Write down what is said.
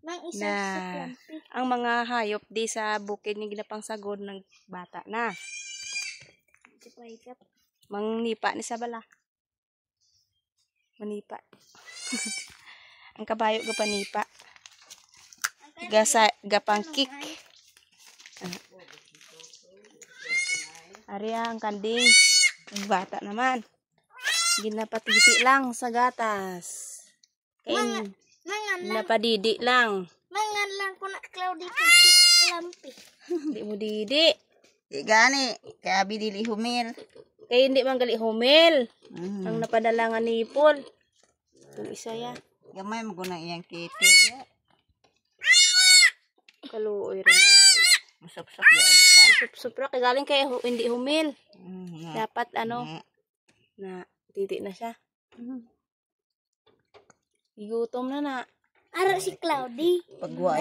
na ang mga hayop di sa bukid ni ginapangsagod ng bata na. Mangnipa ni sa bala. Manipa. Ang kabayo gapanipa. Gapangkik. Ariya ang kanding. Bata naman. Ginapatiti lang sa gatas. Kain. Napadidi lang. Mangan lang ko na Claudia lampi. Hindi mo didi. Di gani. Kaya bidili humil. Kaya hindi man gali humil. Ang napadalangan ni Paul. Itong isa ya. Gamay mo guna iyang kiti. Kaluoy rin. Masap-sap yan. Supra kay galing kay hindi humil. Dapat na titi na siya. Igutom na na. Ara si Claudia. Pagwa